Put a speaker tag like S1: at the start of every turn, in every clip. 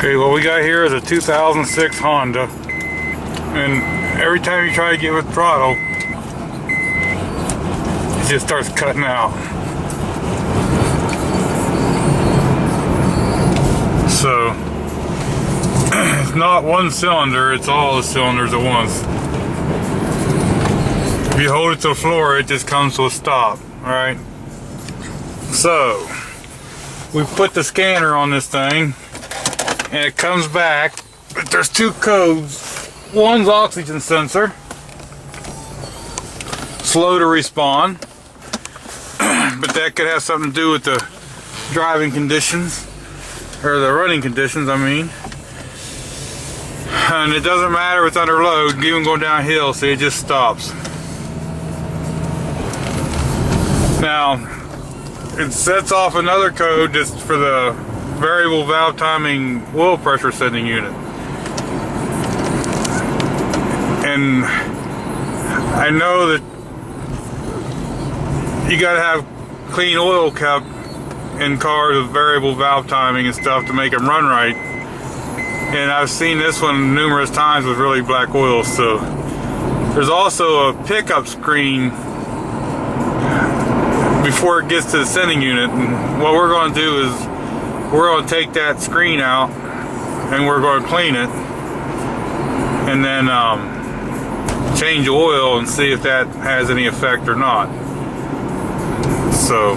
S1: Okay, what we got here is a 2006 Honda, and every time you try to get with throttle, it just starts cutting out. So it's not one cylinder, it's all the cylinders at once. If you hold it to the floor, it just comes to a stop. Alright, so we put the scanner on this thing and it comes back, but there's two codes. One's oxygen sensor, slow to respond, but that could have something to do with the driving conditions, or the running conditions, I mean. And it doesn't matter if it's under load, even going downhill, see, it just stops. Now, it sets off another code just for the variable valve timing oil pressure setting unit. And I know that you gotta have clean oil kept in cars with variable valve timing and stuff to make them run right. And I've seen this one numerous times with really black oil. So there's also a pickup screen before it gets to the sending unit, and what we're going to do is we're going to take that screen out and we're going to clean it and then change oil and see if that has any effect or not. So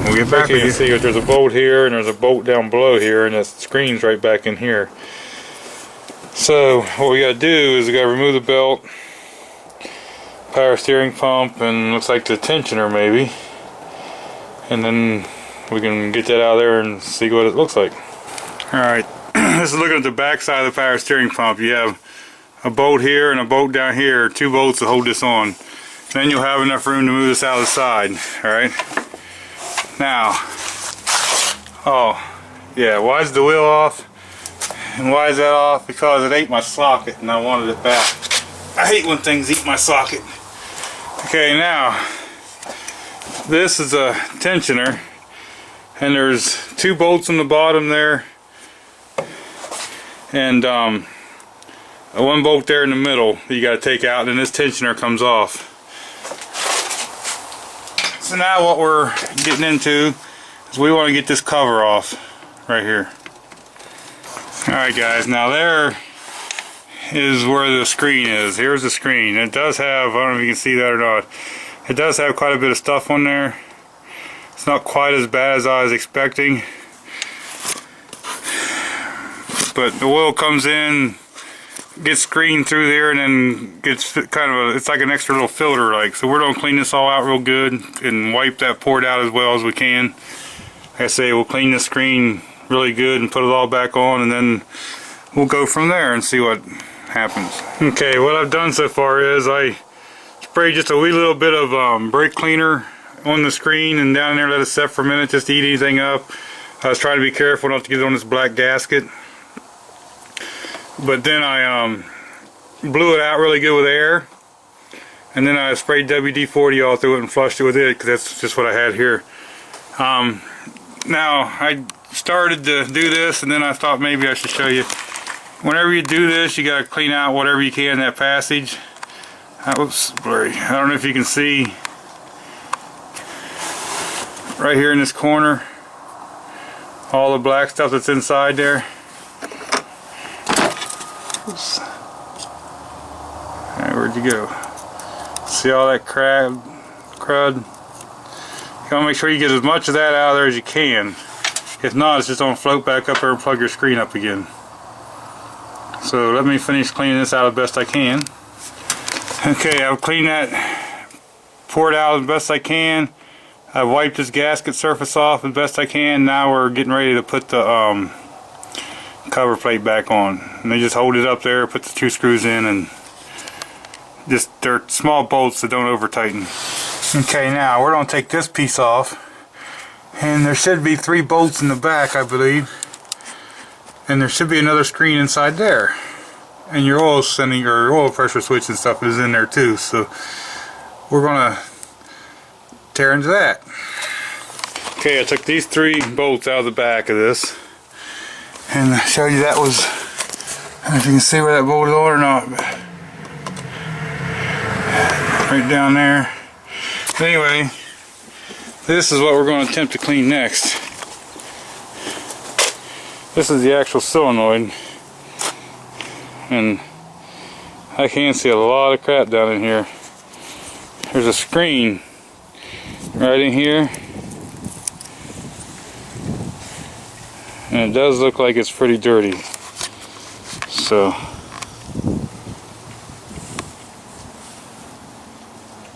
S1: we'll get back. You can see there's a bolt here and there's a bolt down below here, and the screen's right back in here. So what we got to do is we got to remove the belt, power steering pump, and looks like the tensioner maybe, and then we can get that out of there and see what it looks like. Alright, this is looking at the back side of the power steering pump. You have a bolt here and a bolt down here, two bolts to hold this on. Then you'll have enough room to move this out of the side. Alright, now, oh yeah, why is the wheel off? And why is that off? Because it ate my socket and I wanted it back. I hate when things eat my socket. Okay, now this is a tensioner, and there's two bolts on the bottom there, and one bolt there in the middle that you got to take out, and this tensioner comes off. So now what we're getting into is we want to get this cover off right here. Alright guys, now there is where the screen is. Here's the screen. It does have, I don't know if you can see that or not, it does have quite a bit of stuff on there. It's not quite as bad as I was expecting, but the oil comes in, gets screened through there, and then gets kind of it's like an extra little filter like. So we're going to clean this all out real good and wipe that port out as well as we can. Like I say, we'll clean the screen really good and put it all back on, and then we'll go from there and see what happens. Okay, what I've done so far is I sprayed just a wee little bit of brake cleaner on the screen and down there, let it set for a minute just to eat anything up. I was trying to be careful not to get it on this black gasket, but then I blew it out really good with air, and then I sprayed WD-40 all through it and flushed it with it, because that's just what I had here. Now I started to do this, and then I thought maybe I should show you. Whenever you do this, you got to clean out whatever you can in that passage. Oops, blurry. I don't know if you can see right here in this corner all the black stuff that's inside there. Oops. Alright, where'd you go? See all that crud? You gotta make sure you get as much of that out of there as you can. If not, it's just gonna float back up there and plug your screen up again. So let me finish cleaning this out as best I can. Okay, I've cleaned that port out as best I can. I've wiped this gasket surface off as best I can. Now we're getting ready to put the cover plate back on. And they just hold it up there, put the two screws in, and just, they're small bolts that don't over tighten. Okay, now we're going to take this piece off. And there should be 3 bolts in the back, I believe. And there should be another screen inside there. And your oil sending, or oil pressure switch and stuff is in there too. So we're going to tear into that. Okay, I took these 3 bolts out of the back of this,
S2: and I showed you that was, I don't know if you can see where that bolt is on or not, but right down there. But anyway, this is what we're going to attempt to clean next. This is the actual solenoid, and I can see a lot of crap down in here. There's a screen right in here, and it does look like it's pretty dirty. So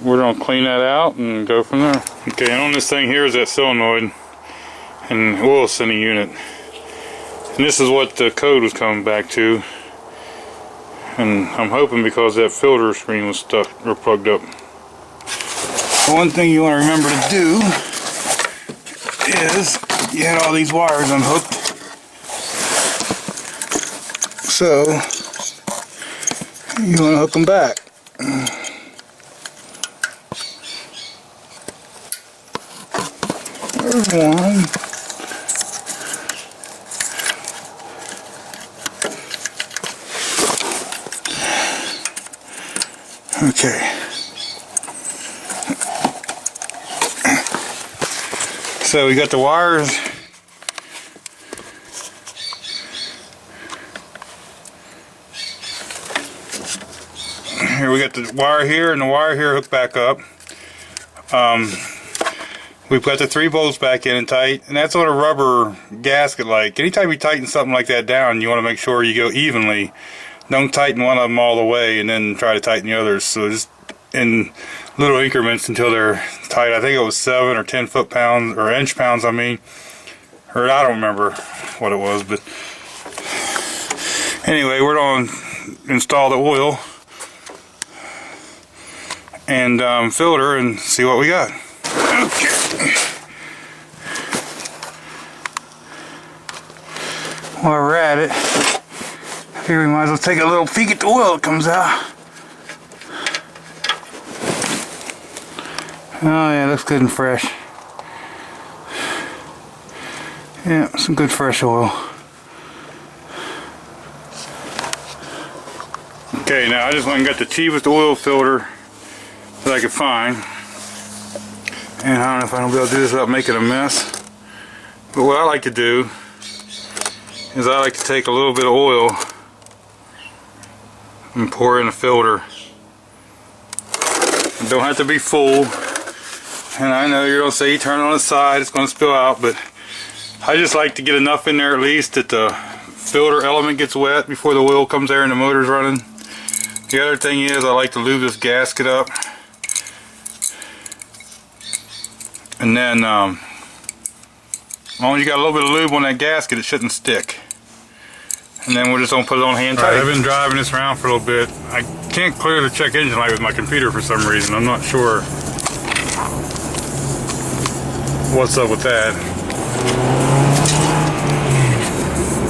S2: we're going to clean that out and go from there. Okay, and on this thing here is that solenoid and oil sending unit. And this is what the code was coming back to. And I'm hoping because that filter screen was stuck or plugged up. One thing you want to remember to do is you had all these wires unhooked. So you want to hook them back. There's one. Okay. So we got the wires. Here we got the wire here and the wire here hooked back up. We've got the 3 bolts back in and tight, and that's on a rubber gasket. Like anytime you tighten something like that down, you want to make sure you go evenly. Don't tighten one of them all the way and then try to tighten the others. So just in little increments until they're tight. I think it was 7 or 10 foot-pounds, or inch-pounds, I mean. Or I don't remember what it was, but anyway, we're going to install the oil and filter and see what we got. Okay. While we're at it, here we might as well take a little peek at the oil that comes out. Oh yeah, looks good and fresh. Yeah, some good fresh oil. Okay, now I just went and got the cheapest oil filter that I could find. And I don't know if I'm going to be able to do this without making a mess. But what I like to do is I like to take a little bit of oil and pour in a filter. It don't have to be full. And I know you're going to say you turn it on its side, it's going to spill out, but I just like to get enough in there at least that the filter element gets wet before the oil comes there and the motor's running. The other thing is I like to lube this gasket up. And then, as long as you got a little bit of lube on that gasket, it shouldn't stick. And then we're just going to put it on hand tight. Right, I've been driving this around for a little bit. I can't clear the check engine light with my computer for some reason. I'm not sure what's up with that.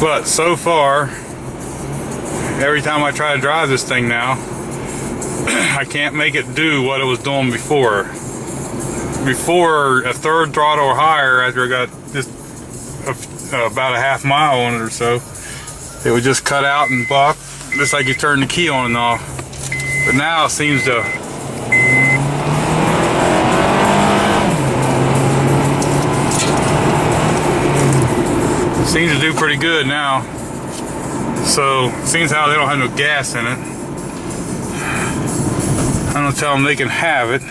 S2: But so far, every time I try to drive this thing now, I can't make it do what it was doing before. Before, a third throttle or higher, after I got just about a half mile on it or so, it would just cut out and buck, just like you turn the key on and off. But now it seems to do pretty good now. So, seems how they don't have no gas in it. I'm gonna tell them they can have it.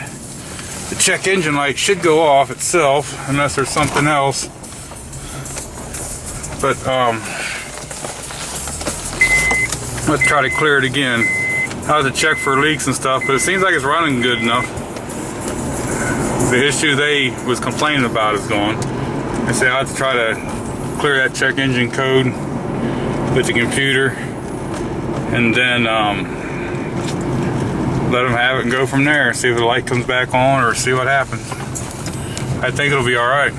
S2: The check engine light should go off itself unless there's something else. But let's try to clear it again. I have to check for leaks and stuff, but it seems like it's running good enough. The issue they was complaining about is gone. I said I have to try to clear that check engine code with the computer, and then let them have it and go from there. See if the light comes back on or see what happens. I think it'll be alright.